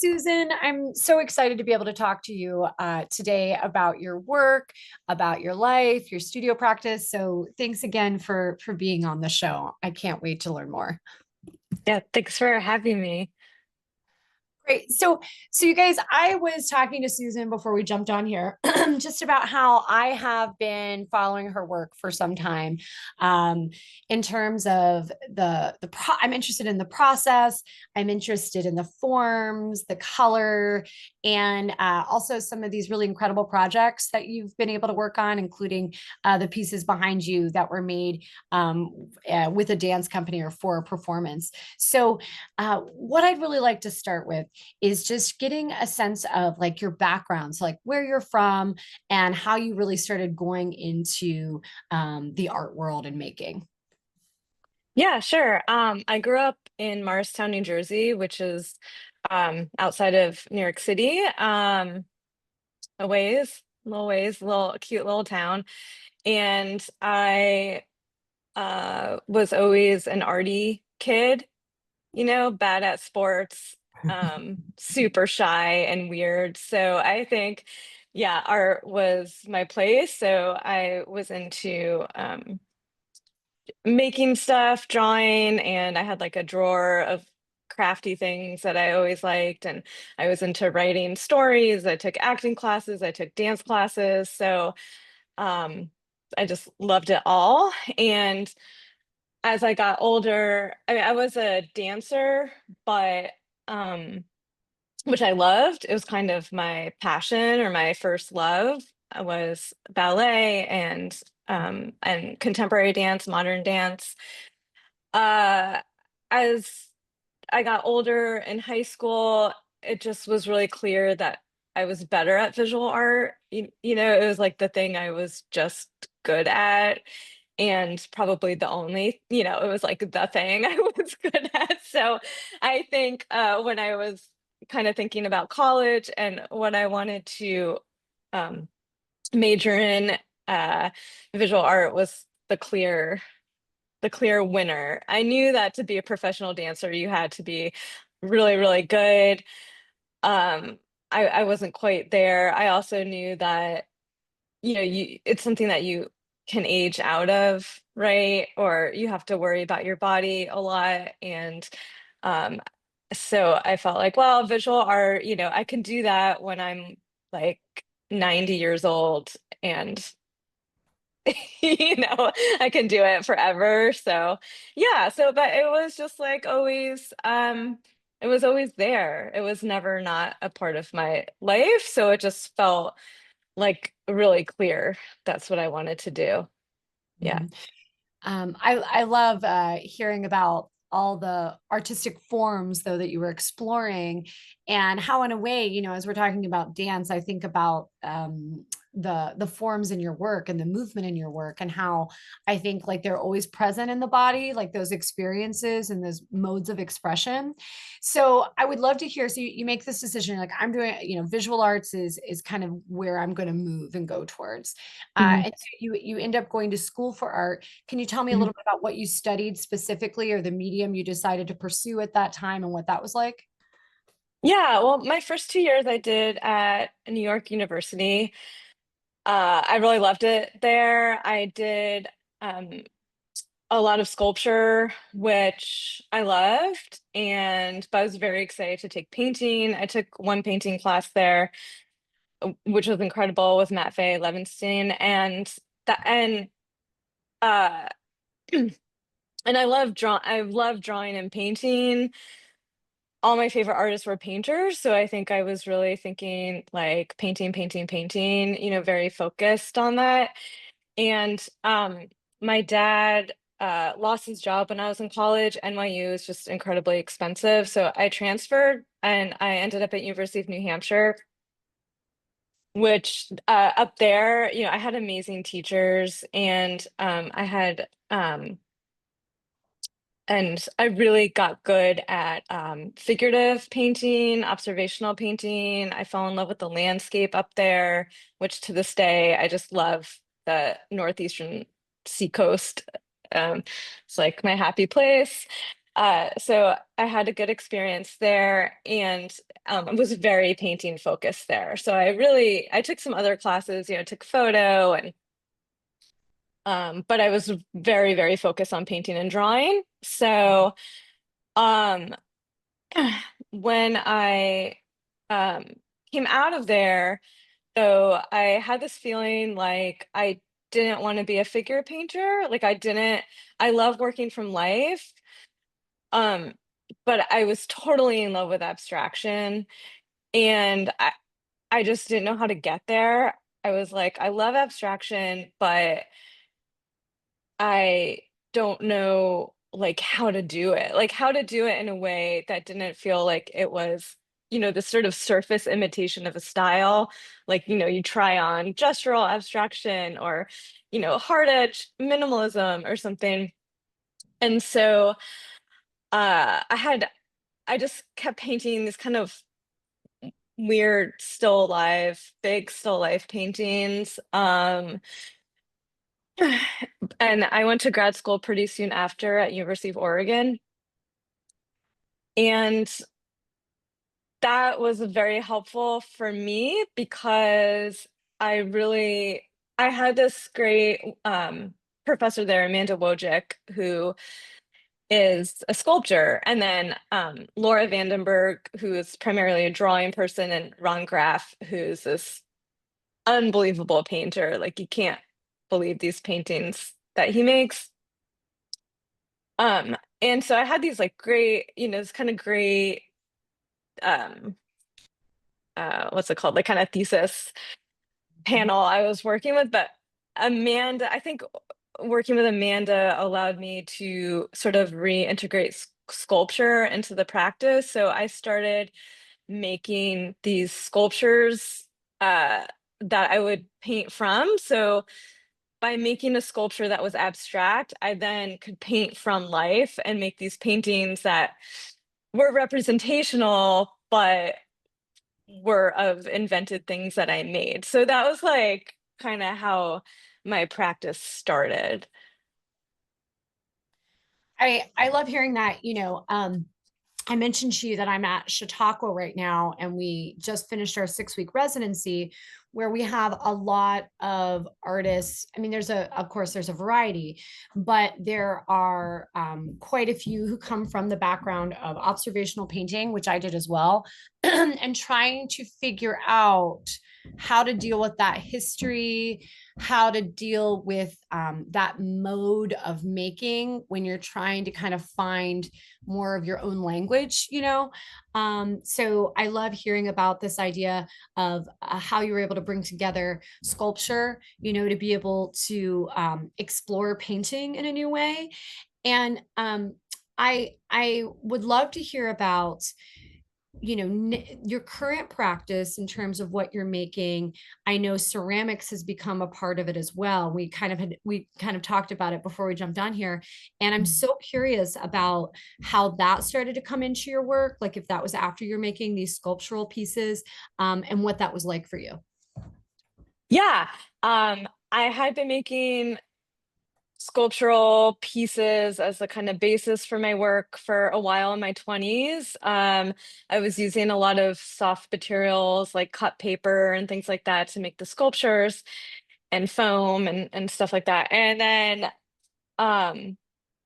Susan. I'm so excited to be able to talk to you today about your work, about your life, your studio practice. So thanks again for being on the show. I can't wait to learn more. Yeah, thanks for having me. Great. So you guys, I was talking to Susan before we jumped on here, just about how I have been following her work for some time, um, in terms of I'm interested in the process. I'm interested in the forms, the color, and also some of these really incredible projects that you've been able to work on, including the pieces behind you that were made with a dance company or for a performance. So, what I'd really like to start with is just getting a sense of like your background, so like where you're from and how you really started going into the art world and making. Yeah, sure. I grew up in Morristown, New Jersey, which is outside of New York City, a little cute little town. And I was always an arty kid, bad at sports, super shy and weird. So I think, yeah, art was my place. So I was into making stuff, drawing, and I had like a drawer of crafty things that I always liked. And I was into writing stories. I took acting classes, I took dance classes. So um, I just loved it all. And as I got older, I mean, I was a dancer, but which I loved. It was kind of my passion or my first love. I was ballet and contemporary dance, modern dance. Uh, as I got older in high school, it just was really clear that I was better at visual art. It was like the thing I was just good at, and probably the only, it was like the thing I was good at. So I think when I was kind of thinking about college and what I wanted to um, major in, uh, visual art was the clear winner. I knew that to be a professional dancer, you had to be really, really good. I wasn't quite there. I also knew that, it's something that you can age out of, right? Or you have to worry about your body a lot. And um, so I felt like, well, visual art, I can do that when I'm like 90 years old and I can do it forever. So yeah, but it was just like always, it was always there. It was never not a part of my life. So it just felt like really clear. That's what I wanted to do. Yeah. Mhm. I love hearing about all the artistic forms though that you were exploring, and how in a way, as we're talking about dance, I think about the forms in your work and the movement in your work, and how I think like they're always present in the body, like those experiences and those modes of expression. So I would love to hear. So you make this decision, like I'm doing, visual arts is kind of where I'm going to move and go towards. Mhm. And so you end up going to school for art. Can you tell me a Mhm. little bit about what you studied specifically, or the medium you decided to pursue at that time and what that was like? Yeah, well, my first 2 years I did at New York University. I really loved it there. I did um, a lot of sculpture, which I loved, but I was very excited to take painting. I took one painting class there, which was incredible with Matt Fay Levinstein, and uh, and I love drawing and painting. All my favorite artists were painters, so I think I was really thinking like painting, painting, painting, very focused on that. And my dad lost his job when I was in college. NYU is just incredibly expensive. So I transferred and I ended up at University of New Hampshire, which up there, I had amazing teachers, and I really got good at figurative painting, observational painting. I fell in love with the landscape up there, which to this day, I just love the northeastern seacoast. It's like my happy place. So I had a good experience there. And was very painting focused there. So I took some other classes, took photo and but I was very, very focused on painting and drawing. So um, when I um, came out of there, so I had this feeling like I didn't want to be a figure painter. Like I love working from life. Um, but I was totally in love with abstraction and I just didn't know how to get there. I was like, I love abstraction, but I don't know like how to do it. Like how to do it in a way that didn't feel like it was, this sort of surface imitation of a style. Like, you try on gestural abstraction or, hard edge minimalism or something. And so I just kept painting these kind of weird still alive, big still life paintings. And I went to grad school pretty soon after at University of Oregon. And that was very helpful for me because I had this great professor there, Amanda Wojcik, who is a sculptor, and then Laura Vandenberg, who is primarily a drawing person, and Ron Graff, who's this unbelievable painter. Like you can't believe these paintings that he makes. And so I had these like great, this kind of great um what's it called? Like kind of thesis panel I was working with, but Amanda, I think working with Amanda allowed me to sort of reintegrate sculpture into the practice. So I started making these sculptures that I would paint from. So by making a sculpture that was abstract, I then could paint from life and make these paintings that were representational, but were of invented things that I made. So that was like kind of how my practice started. I love hearing that, I mentioned to you that I'm at Chautauqua right now, and we just finished our 6 week residency where we have a lot of artists. I mean, of course, there's a variety, but there are quite a few who come from the background of observational painting, which I did as well, and trying to figure out how to deal with that history, how to deal with that mode of making when you're trying to kind of find more of your own language, so I love hearing about this idea of how you were able to bring together sculpture, to be able to explore painting in a new way. And I would love to hear about your current practice in terms of what you're making. I know ceramics has become a part of it as well. We kind of talked about it before we jumped on here, and I'm so curious about how that started to come into your work, like if that was after you're making these sculptural pieces, and what that was like for you. Yeah. I had been making sculptural pieces as the kind of basis for my work for a while in my 20s. I was using a lot of soft materials like cut paper and things like that to make the sculptures and foam and stuff like that. And then um,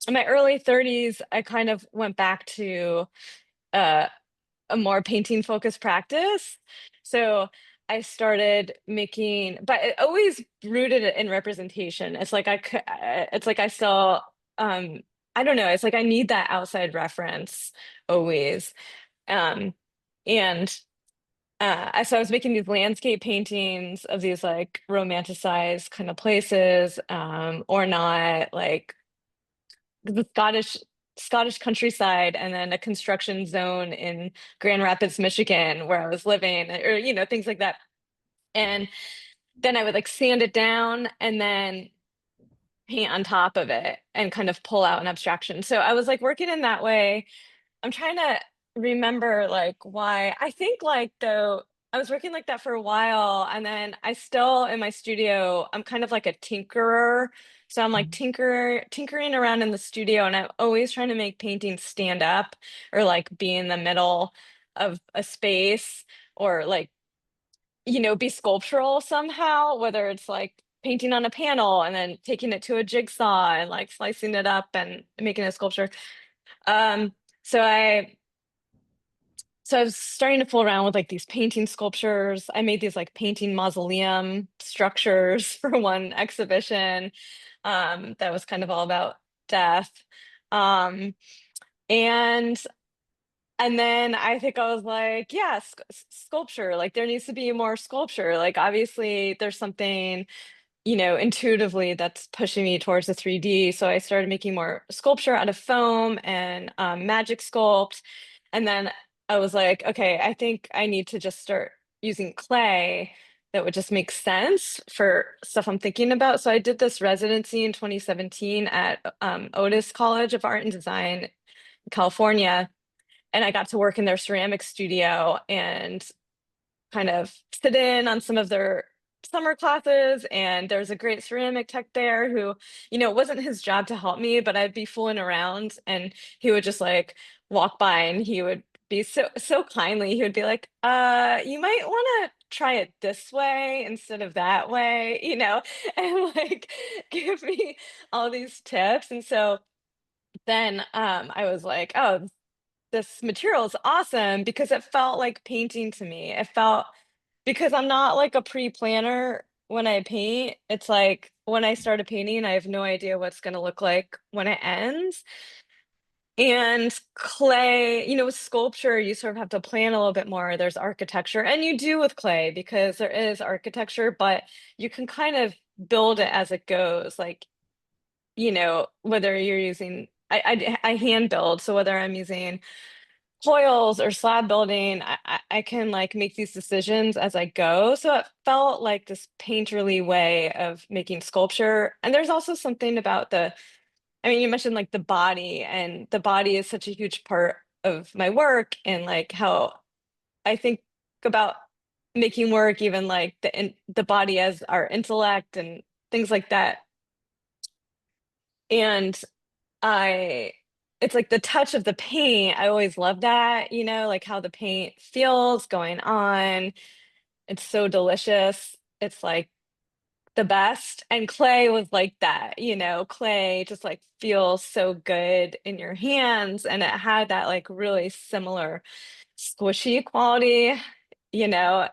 in my early 30s, I kind of went back to uh, a more painting focused practice. So I started making, but it always rooted in representation. It's like I still, I don't know. It's like I need that outside reference always. Um, and so I was making these landscape paintings of these like romanticized kind of places, or not, like the Scottish countryside, and then a construction zone in Grand Rapids, Michigan, where I was living, or things like that. And then I would like sand it down and then paint on top of it and kind of pull out an abstraction. So I was like working in that way. I'm trying to remember like why. I think like though I was working like that for a while, and then I still in my studio, I'm kind of like a tinkerer. So I'm like tinkering around in the studio, and I'm always trying to make paintings stand up or like be in the middle of a space, or like, be sculptural somehow, whether it's like painting on a panel and then taking it to a jigsaw and like slicing it up and making a sculpture. Um, so I so I was starting to fool around with like these painting sculptures. I made these like painting mausoleum structures for one exhibition, that was kind of all about death. Um, and and then I think I was like, yeah, sculpture, like there needs to be more sculpture. Like obviously there's something, intuitively that's pushing me towards the 3D. So I started making more sculpture out of foam and magic sculpt. And then I was like, okay, I think I need to just start using clay that would just make sense for stuff I'm thinking about. So I did this residency in 2017 at Otis College of Art and Design in California. And I got to work in their ceramic studio and kind of sit in on some of their summer classes. And there's a great ceramic tech there who, it wasn't his job to help me, but I'd be fooling around and he would just like walk by and he would be so kindly. He would be like, you might want to try it this way instead of that way, and like give me all these tips. And so then I was like, oh, this material is awesome because it felt like painting to me. It felt, because I'm not like a pre-planner when I paint. It's like when I start a painting, I have no idea what's going to look like when it ends. And clay, with sculpture, you sort of have to plan a little bit more. There's architecture, and you do with clay because there is architecture, but you can kind of build it as it goes. Like, whether you're using, I hand build. So whether I'm using coils or slab building, I can like make these decisions as I go. So it felt like this painterly way of making sculpture. And there's also something about I mean, you mentioned like the body, and the body is such a huge part of my work, and like how I think about making work, even like the body as our intellect and things like that. And I it's like the touch of the paint. I always love that, like how the paint feels going on. It's so delicious. It's like the best. And clay was like that, clay just like feels so good in your hands. And it had that like really similar squishy quality, you know.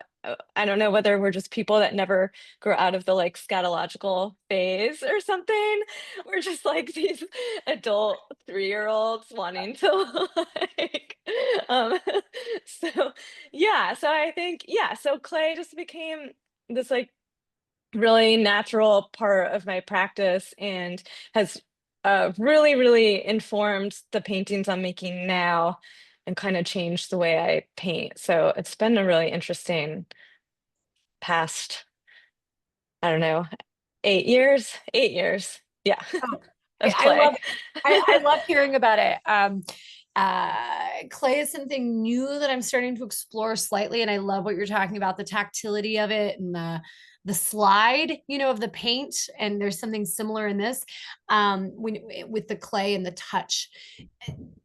I don't know whether we're just people that never grow out of the like scatological phase or something. We're just like these adult 3-year-olds wanting to like um so yeah, so I think yeah, so clay just became this like really natural part of my practice and has really, really informed the paintings I'm making now and kind of changed the way I paint. So it's been a really interesting past, I don't know, 8 years, 8 years. Yeah, Oh, of I love clay. I love hearing about it. Clay is something new that I'm starting to explore slightly, and I love what you're talking about, the tactility of it and the slide, of the paint. And there's something similar in this, when with the clay and the touch.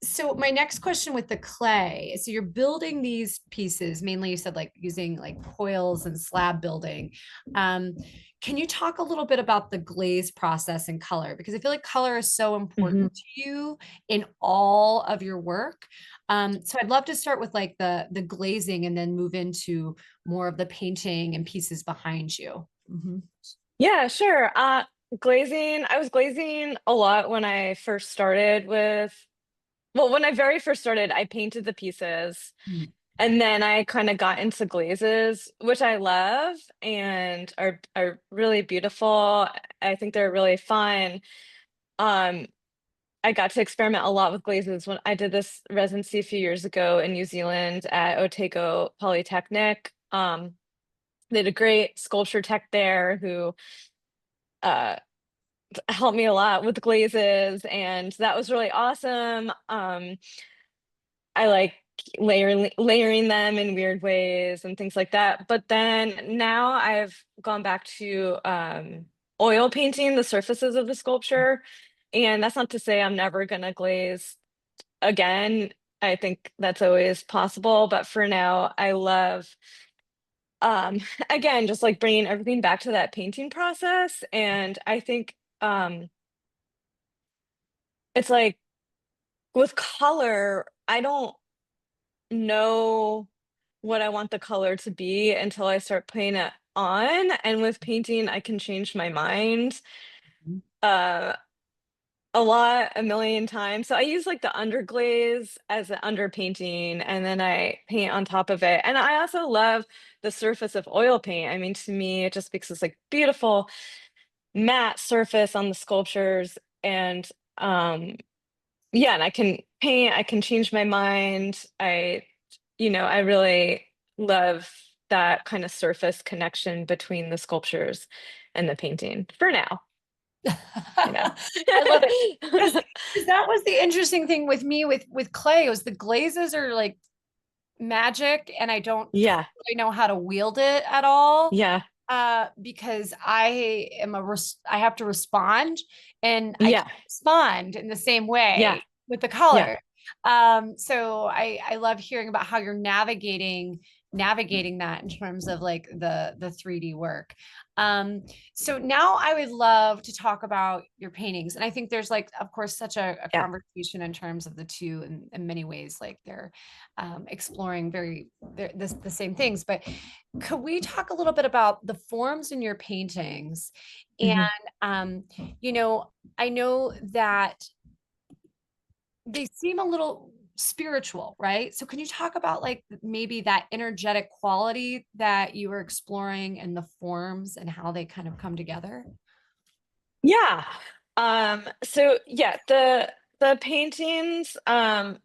So my next question with the clay, so you're building these pieces, mainly you said like using like coils and slab building. Um, can you talk a little bit about the glaze process and color? Because I feel like color is so Mhm. important to you in all of your work. So I'd love to start with like the glazing and then move into more of the painting and pieces behind you. Mhm. Yeah, sure. Glazing, I was glazing a lot when I first started when I very first started, I painted the pieces. Mm. And then I kind of got into glazes, which I love and are really beautiful. I think they're really fun. Um, I got to experiment a lot with glazes when I did this residency a few years ago in New Zealand at Otago Polytechnic. They had a great sculpture tech there who uh, helped me a lot with glazes, and that was really awesome. I like layering them in weird ways and things like that. But then now I've gone back to oil painting the surfaces of the sculpture. And that's not to say I'm never gonna glaze again. I think that's always possible. But for now, I love, um, again, just like bringing everything back to that painting process. And I think it's like with color, I don't know what I want the color to be until I start putting it on. And with painting, I can change my mind uh a million times. So I use like the underglaze as an underpainting and then I paint on top of it. And I also love the surface of oil paint. I mean, to me, it just makes this like beautiful matte surface on the sculptures. And yeah, and I can paint, I can change my mind. I really love that kind of surface connection between the sculptures and the painting for now, you know. I love it. Because that was the interesting thing with me with clay was the glazes are like magic and I don't Yeah, really know how to wield it at all. yeah, Because I have to respond and I can't yeah, respond in the same yeah, way with the yeah. color. So I love hearing about how you're navigating that in terms of like the 3D work. Um, so now I would love to talk about your paintings. And I think there's like, of course, such a Yeah. conversation in terms of the two in many ways, like they're exploring the same things. But could we talk a little bit about the forms in your paintings? And Mhm. um, you know, I know that they seem a little spiritual, right? So can you talk about like maybe that energetic quality that you were exploring and the forms and how they kind of come together? Yeah. So yeah, the paintings, right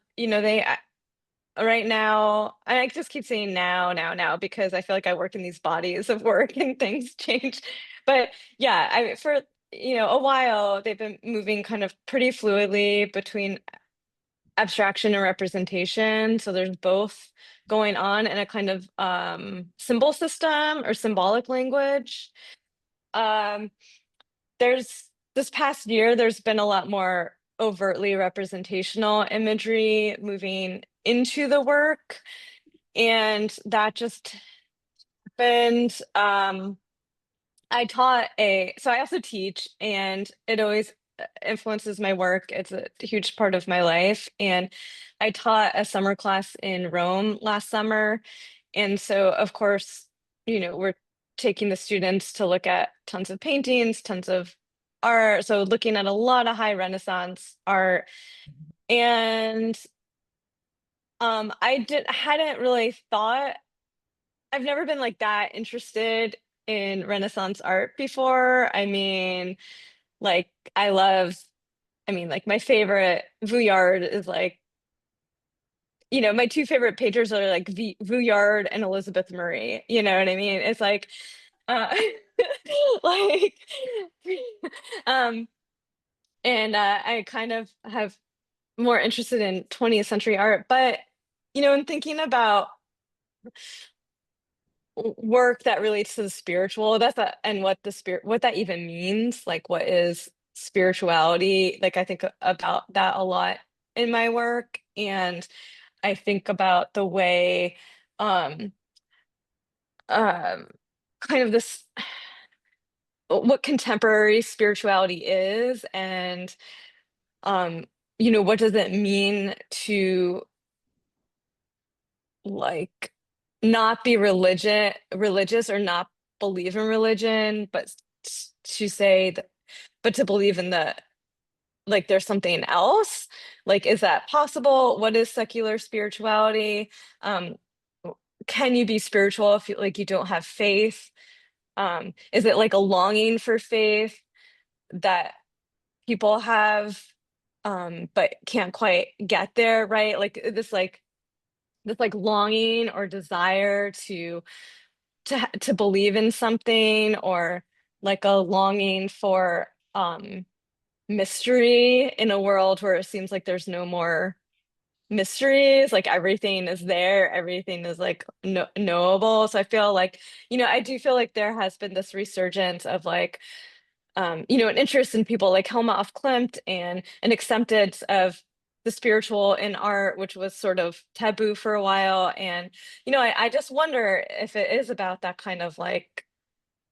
now, and I just keep saying now, because I feel like I work in these bodies of work and things change. But yeah, for a while they've been moving kind of pretty fluidly between abstraction and representation. So there's both going on in a kind of symbol system or symbolic language. Um, there's this past year, there's been a lot more overtly representational imagery moving into the work, and that just happened. So I also teach, and it always influences my work. It's a huge part of my life. And I taught a summer class in Rome last summer. And so, of course, we're taking the students to look at tons of paintings, tons of art. So looking at a lot of high Renaissance art. And hadn't really thought, I've never been like that interested in Renaissance art before. I mean, like I love, like my favorite Vuillard is like, my two favorite painters are like Vuillard and Elizabeth Murray. You know what I mean? It's like, uh, like, um, and I kind of have more interested in 20th century art, but in thinking about work that relates to the spiritual, and what that even means, like what is spirituality, like I think about that a lot in my work. And I think about the way um um kind of this what contemporary spirituality is, and um what does it mean to like not be religious or not believe in religion, but to say that, but to believe in like there's something else. Like, is that possible? What is secular spirituality? Um, can you be spiritual if you don't have faith? Is it like a longing for faith that people have, but can't quite get there, right? Like this longing or desire to believe in something, or like a longing for mystery in a world where it seems like there's no more mysteries, like everything is there, everything is like knowable. So I feel like, I do feel like there has been this resurgence of like an interest in people like Helma af Klimt, and an acceptance of the spiritual in art, which was sort of taboo for a while. And, I just wonder if it is about that kind of like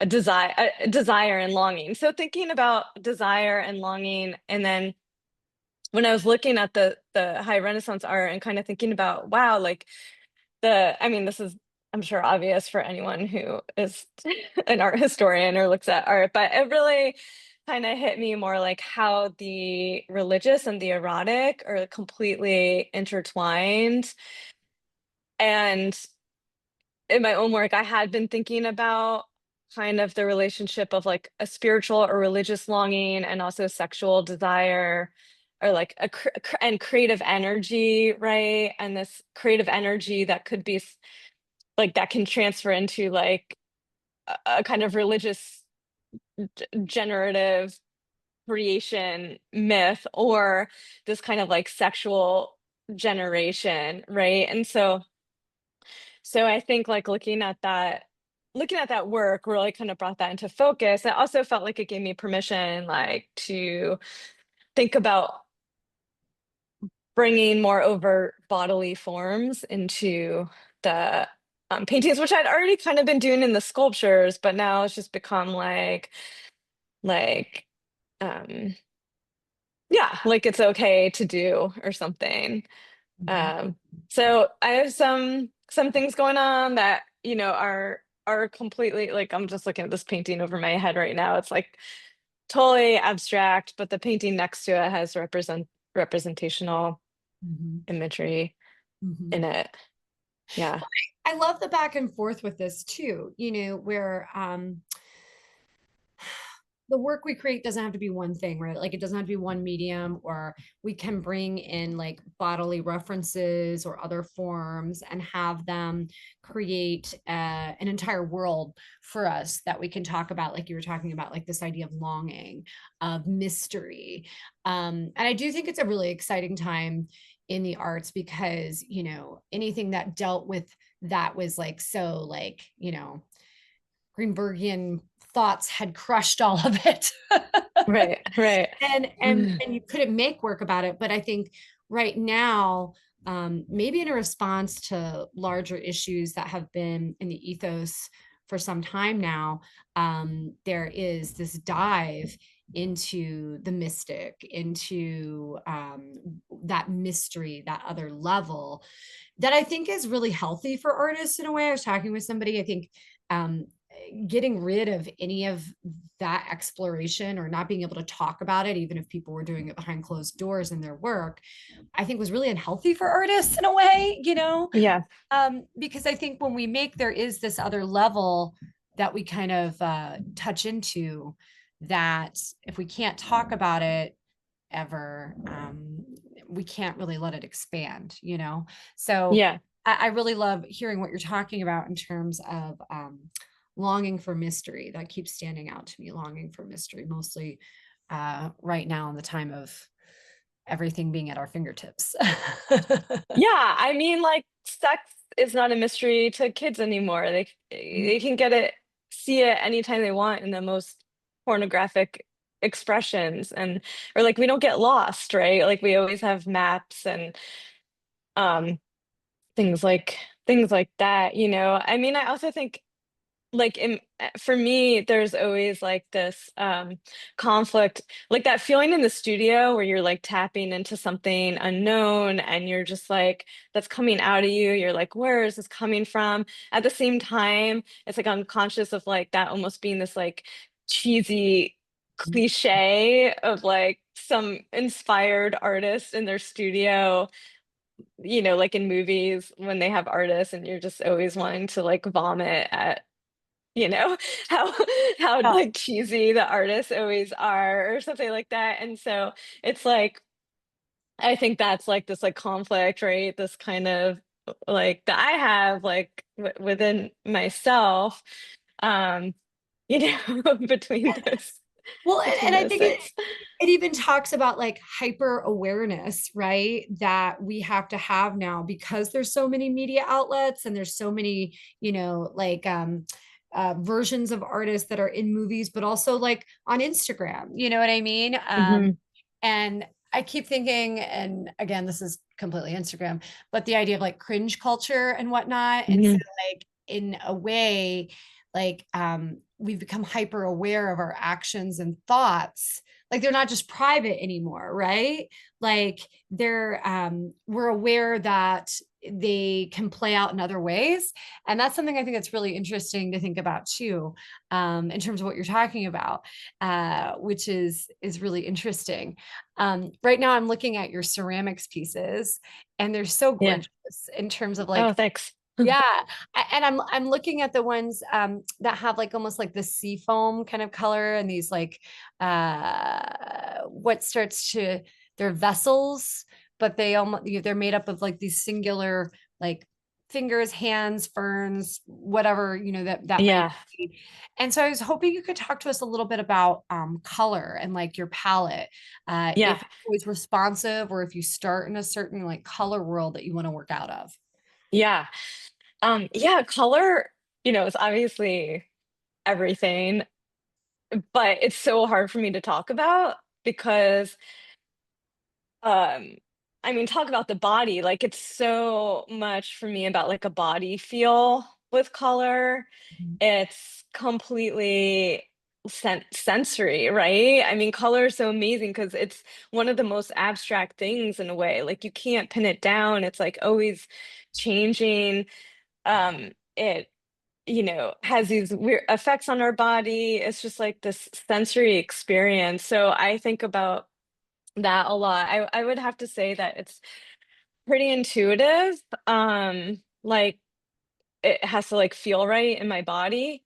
a desire and longing. So thinking about desire and longing, and then when I was looking at the high Renaissance art and kind of thinking about, wow, like I mean, this is, I'm sure, obvious for anyone who is an art historian or looks at art, but it really kind of hit me more like how the religious and the erotic are completely intertwined. And in my own work, I had been thinking about kind of the relationship of like a spiritual or religious longing and also sexual desire, or like and creative energy, right? And this creative energy that could be like that can transfer into like a kind of religious generative creation myth, or this kind of like sexual generation, right? And so I think like looking at that work really kind of brought that into focus. I also felt like it gave me permission like to think about bringing more overt bodily forms into the paintings, which I'd already kind of been doing in the sculptures, but now it's just become like um yeah, like it's okay to do or something. Mhm. Um, so I have some things going on that, are completely like, I'm just looking at this painting over my head right now. It's like totally abstract, but the painting next to it has representational Mhm. imagery Mhm. in it. Yeah. I love the back and forth with this too, where the work we create doesn't have to be one thing, right? Like it doesn't have to be one medium, or we can bring in like bodily references or other forms and have them create an entire world for us that we can talk about, like you were talking about, like this idea of longing, of mystery. And I do think it's a really exciting time in the arts because, anything that dealt with that was like so like, Greenbergian thoughts had crushed all of it. Right, right. And you couldn't make work about it. But I think right now, maybe in a response to larger issues that have been in the ethos for some time now, there is this dive into the mystic, into that mystery, that other level that I think is really healthy for artists in a way. I was talking with somebody, I think um, getting rid of any of that exploration or not being able to talk about it, even if people were doing it behind closed doors in their work, I think was really unhealthy for artists in a way, Yeah. because I think when we make, there is this other level that we kind of touch into that if we can't talk about it ever, we can't really let it expand. So Yeah. I really love hearing what you're talking about in terms of longing for mystery. That keeps standing out to me, longing for mystery, mostly right now in the time of everything being at our fingertips. Yeah, I mean, like sex is not a mystery to kids anymore. They can get it, see it anytime they want in the most pornographic expressions, and or like we don't get lost, right? Like we always have maps and um things like that, I mean, I also think like for me there's always like this conflict, like that feeling in the studio where you're like tapping into something unknown and you're just like, that's coming out of you, you're like, where is this coming from? At the same time, it's like I'm conscious of like that almost being this like cheesy cliche of like some inspired artist in their studio, like in movies when they have artists and you're just always wanting to like vomit at, you know how Yeah. like cheesy the artists always are or something like that. And so it's like, I think that's like this like conflict, right? This kind of like that I have like within myself, um between those Well, between and I those think it things. it even talks about like hyper awareness, right? That we have to have now because there's so many media outlets and there's so many, like versions of artists that are in movies, but also like on Instagram, you know what I mean? Hmm. And I keep thinking, and again, this is completely Instagram, but the idea of like cringe culture and whatnot. And so Mhm. like in a way, like we've become hyper aware of our actions and thoughts. Like they're not just private anymore, right? Like we're aware that they can play out in other ways. And that's something I think that's really interesting to think about too, in terms of what you're talking about, which is really interesting. Right now I'm looking at your ceramics pieces and they're so Yeah. gorgeous in terms of Oh, like, thanks. yeah. And I'm looking at the ones that have like almost like the sea foam kind of color and these like what starts to they're vessels, but they're made up of like these singular like fingers, hands, ferns, whatever, that might Yeah. be. And so I was hoping you could talk to us a little bit about color and like your palette, Yeah. if it's always responsive or if you start in a certain like color world that you want to work out of. Yeah. Yeah, color, is obviously everything, but it's so hard for me to talk about because um I mean, talk about the body, like it's so much for me about like a body feel with color. It's completely sensory, right? I mean, color is so amazing because it's one of the most abstract things in a way. Like you can't pin it down. It's like always changing. It has these weird effects on our body. It's just like this sensory experience. So I think about that a lot. I would have to say that it's pretty intuitive. Like it has to like feel right in my body.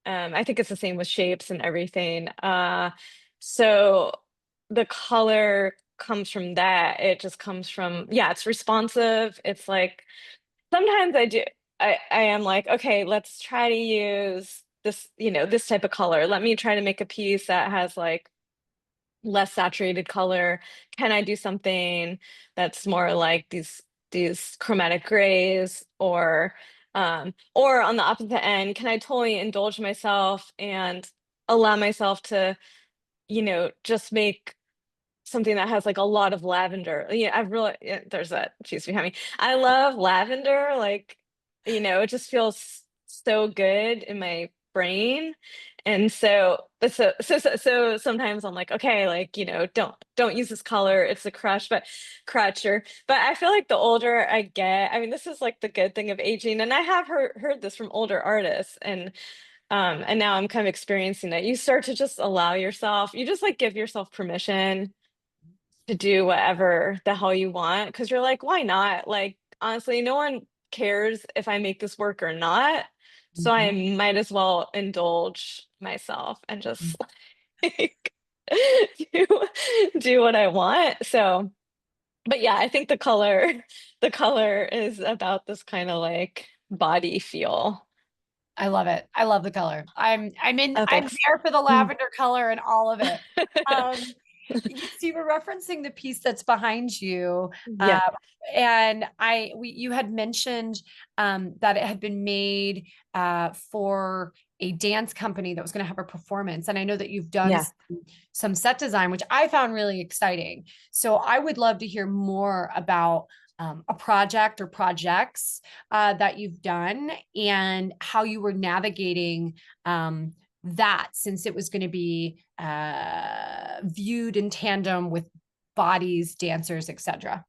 I think it's the same with shapes and everything. So the color comes from that. It just comes from, yeah, it's responsive. It's like sometimes I am like, okay, let's try to use this, this type of color. Let me try to make a piece that has like less saturated color. Can I do something that's more like these chromatic grays or on the opposite end, can I totally indulge myself and allow myself to, just make something that has like a lot of lavender. Yeah, I've really there's that piece behind me. I love lavender, like, it just feels so good in my brain. And so but so sometimes I'm like, okay, like, don't use this color. It's a but I feel like the older I get, I mean, this is like the good thing of aging, and I have heard this from older artists, and now I'm kind of experiencing it. You start to just allow yourself, you just like give yourself permission to do whatever the hell you want because you're like, why not? Like, honestly, no one cares if I make this work or not. So I Mhm. might as well indulge myself and just like do, do what I want. So, but yeah, I think the color is about this kind of like body feel. I love it. I love the color. Oh, I'm thanks. there for the Mm. lavender color and all of it. Um, so you were referencing the piece that's behind you. Yeah, And you had mentioned that it had been made for a dance company that was going to have a performance. And I know that you've done yeah. some set design, which I found really exciting. So I would love to hear more about a project or projects that you've done and how you were navigating that, since it was going to be viewed in tandem with bodies, dancers, etc.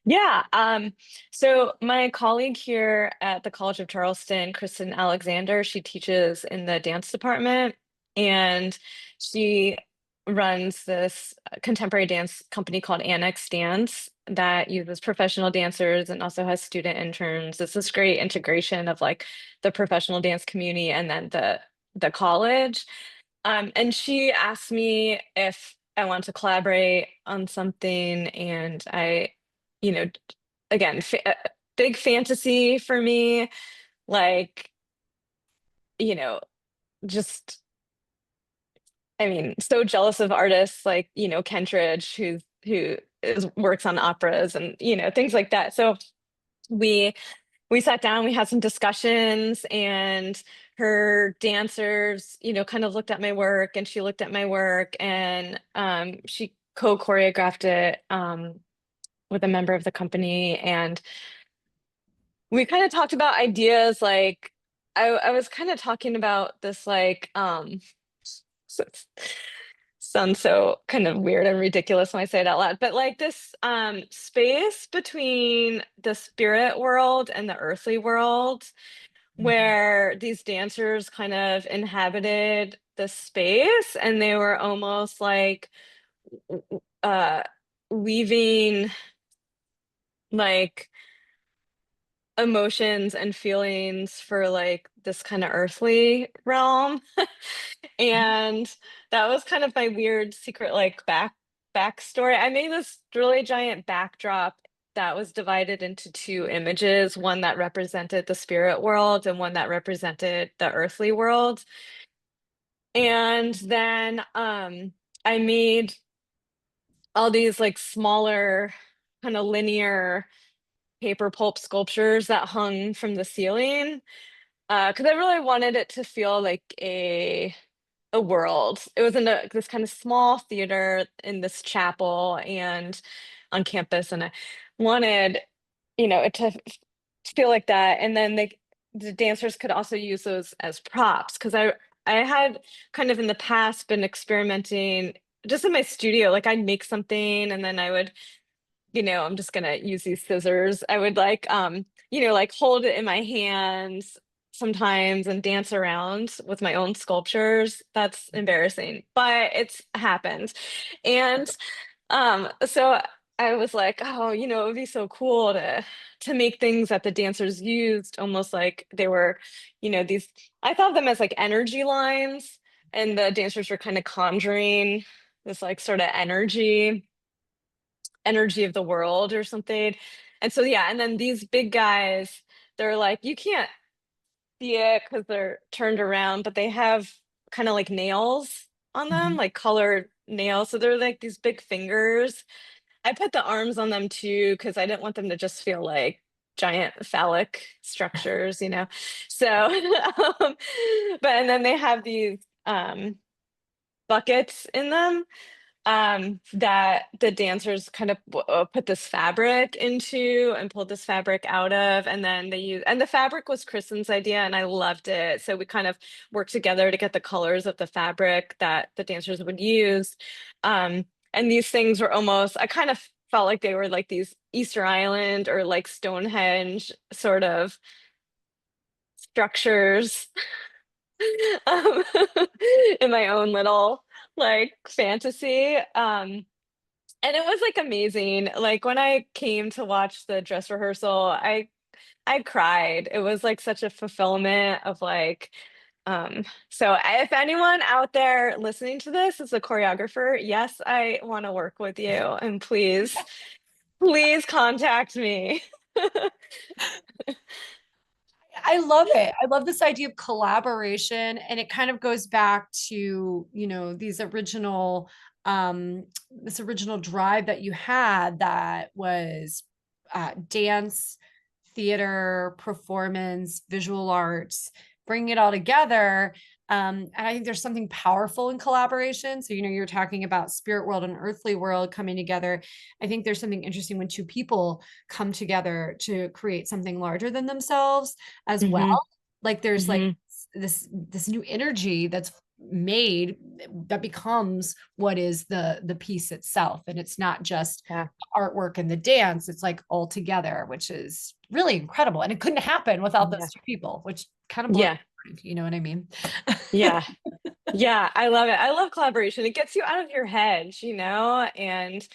Yeah. So my colleague here at the College of Charleston, Kristen Alexander, she teaches in the dance department, and she runs this contemporary dance company called Annex Dance that uses professional dancers and also has student interns. It's this great integration of like the professional dance community and then the college. And she asked me if I want to collaborate on something, and you know, again, big fantasy for me, like, you know, just, I mean, so jealous of artists like, Kentridge, who works on operas and, things like that. So we we sat down, we had some discussions, and her dancers, kind of looked at my work, and she looked at my work, and she co-choreographed it with a member of the company, and we kind of talked about ideas like I was kind of talking about this like sounds so kind of weird and ridiculous when I say it out loud, but like this space between the spirit world and the earthly world Mhm. where these dancers kind of inhabited the space and they were almost like uh weaving like emotions and feelings for like this kind of earthly realm. And that was kind of my weird secret like backstory. I made this really giant backdrop that was divided into two images, one that represented the spirit world and one that represented the earthly world. And then I made all these like smaller kind of linear paper pulp sculptures that hung from the ceiling because I really wanted it to feel like a world. It was in this kind of small theater in this chapel and on campus, and I wanted, it to feel like that. And then the dancers could also use those as props because I had kind of in the past been experimenting just in my studio. Like I'd make something and then I would I'm just gonna use these scissors. I would like, like hold it in my hands sometimes and dance around with my own sculptures. That's embarrassing, but it's happened. And so I was like, oh, it would be so cool to make things that the dancers used almost like they were, these, I thought of them as like energy lines, and the dancers were kind of conjuring this like sort of energy of the world or something. And so yeah, and then these big guys, they're like, you can't see it because they're turned around, but they have kind of like nails on them, Mhm. like colored nails. So they're like these big fingers. I put the arms on them too because I didn't want them to just feel like giant phallic structures. So but and then they have these buckets in them that the dancers kind of put this fabric into and pulled this fabric out of, and then and the fabric was Kristen's idea, and I loved it. So we kind of worked together to get the colors of the fabric that the dancers would use. And these things were almost, I kind of felt like they were like these Easter Island or like Stonehenge sort of structures um, in my own little like fantasy. And it was like amazing. Like when I came to watch the dress rehearsal, I cried. It was like such a fulfillment of like so if anyone out there listening to this is a choreographer, yes, I want to work with you, and please contact me. I love it. I love this idea of collaboration, and it kind of goes back to, these original this original drive that you had that was dance, theater, performance, visual arts, bringing it all together. And I think there's something powerful in collaboration. So, you're talking about spirit world and earthly world coming together. I think there's something interesting when two people come together to create something larger than themselves as well. Hmm. Like there's like Hmm. this new energy that's made that becomes what is the piece itself, and it's not just Yeah. artwork and the dance, it's like all together, which is really incredible, and it couldn't happen without those Yeah. two people, which kind of blows Yeah. my mind, you know what I mean? Yeah. Yeah, I love it. I love collaboration. It gets you out of your head, and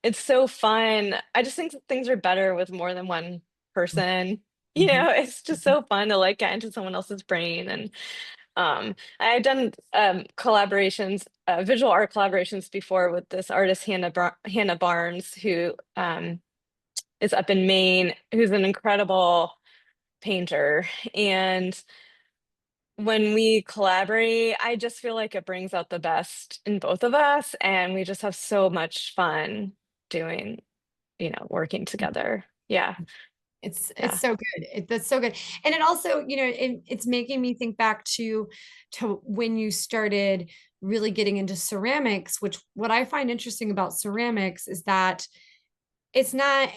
it's so fun. I just think that things are better with more than one person. Mhm. It's just so fun to like get into someone else's brain. And I've done collaborations, visual art collaborations before with this artist Hannah Barnes, who is up in Maine, who's an incredible painter. And when we collaborate, I just feel like it brings out the best in both of us, and we just have so much fun doing, working together. Yeah, It's yeah. so good. That's so good. And it also, it's making me think back to when you started really getting into ceramics, which what I find interesting about ceramics is that it's not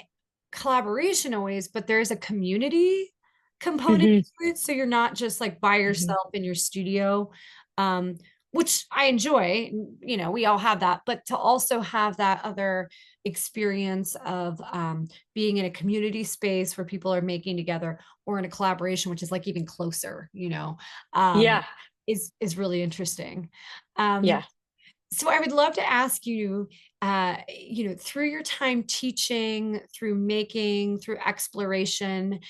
collaboration always, but there's a community component Hmm. to it. So you're not just like by Hmm. yourself in your studio, um, which I enjoy. You know, we all have that, but to also have that other experience of being in a community space where people are making together or in a collaboration, which is like even closer, you know, um, Yeah. is really interesting. Um, Yeah. so I would love to ask you, you know, through your time teaching, through making, through exploration,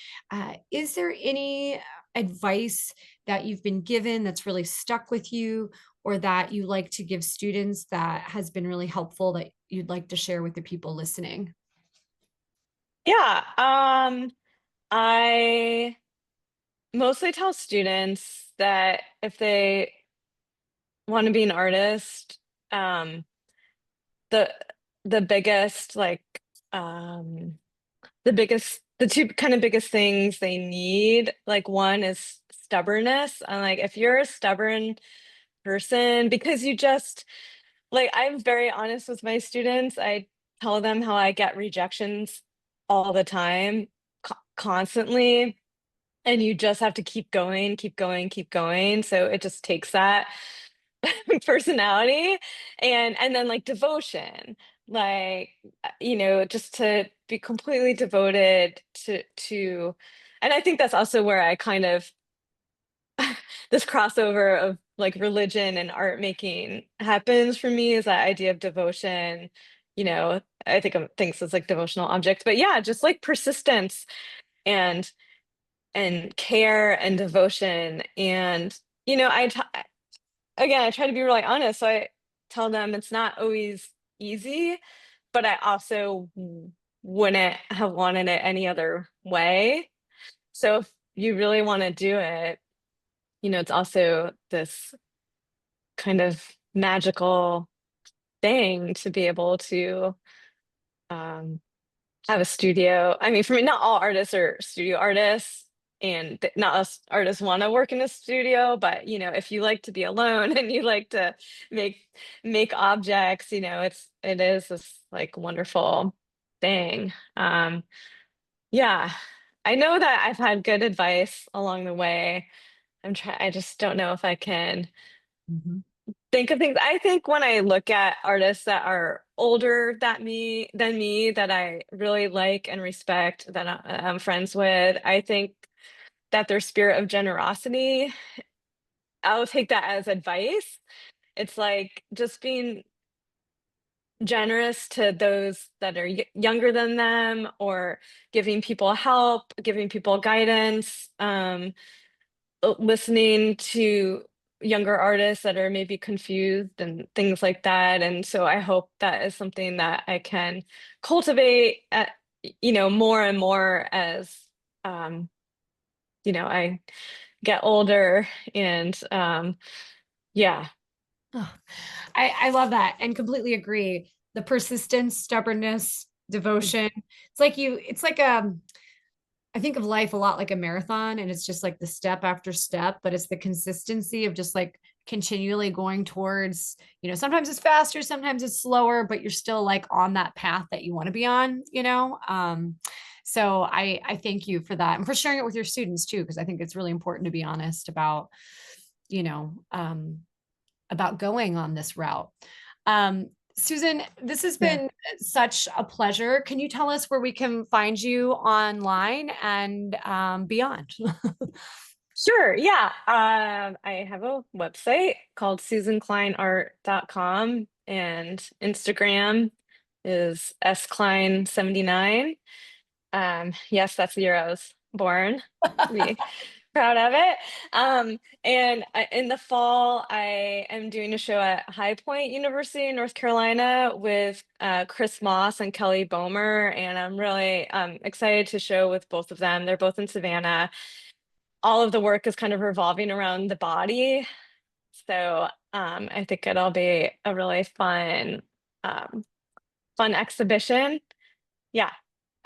is there any advice that you've been given that's really stuck with you, or that you like to give students that has been really helpful that you'd like to share with the people listening? Yeah. I mostly tell students that if they want to be an artist, um, the the biggest um the two kind of biggest things they need, like one is stubbornness. And like if you're a stubborn person, because you just like I'm very honest with my students. I tell them how I get rejections all the time, constantly, and you just have to keep going, keep going, keep going. So it just takes that personality, and then like devotion, like just to be completely devoted to and I think that's also where I kind of this crossover of like religion and art making happens for me, is that idea of devotion. I think of things as like devotional objects, but yeah, just like persistence and care and devotion. And again, I try to be really honest. So I tell them it's not always easy, but I also wouldn't have wanted it any other way. So if you really want to do it, it's also this kind of magical thing to be able to um, have a studio. I mean, for me, not all artists are studio artists, and not us artists want to work in a studio. But if you like to be alone and you like to make objects, it is this like wonderful thing. Yeah, I know that I've had good advice along the way. I just don't know if I can Mhm. think of things. I think when I look at artists that are older than me, that I really like and respect, that I'm friends with, I think that their spirit of generosity, I'll take that as advice. It's like just being generous to those that are younger than them, or giving people help, giving people guidance, listening to younger artists that are maybe confused and things like that. And so I hope that is something that I can cultivate more and more as um, I get older. And yeah. Oh, I love that and completely agree. The persistence, stubbornness, devotion. It's like I think of life a lot like a marathon, and it's just like the step after step, but it's the consistency of just like continually going towards, you know, sometimes it's faster, sometimes it's slower, but you're still like on that path that you want to be on, you know? So I thank you for that and for sharing it with your students too, because I think it's really important to be honest about, you know, about going on this route. Susan, this has Yeah. been such a pleasure. Can you tell us where we can find you online and beyond? Sure. Yeah. I have a website called susankleinart.com, and Instagram is sklein79. Yes, that's the year I was born. Be proud of it. And in the fall, I am doing a show at High Point University in North Carolina with Chris Moss and Kelly Bomer, and I'm really excited to show with both of them. They're both in Savannah. All of the work is kind of revolving around the body, so I think it'll be a really um, fun exhibition. Yeah.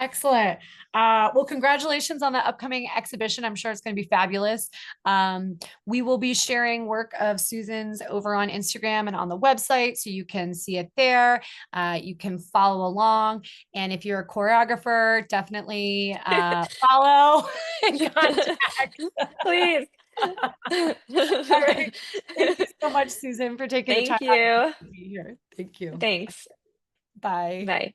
Excellent. Well, congratulations on the upcoming exhibition. I'm sure it's going to be fabulous. We will be sharing work of Susan's over on Instagram and on the website, so you can see it there. You can follow along. And if you're a choreographer, definitely follow and contact. Please. All right. Thank you so much, Susan, for taking the time Thank out you. to be here. Thank you. Thanks. Bye. Bye.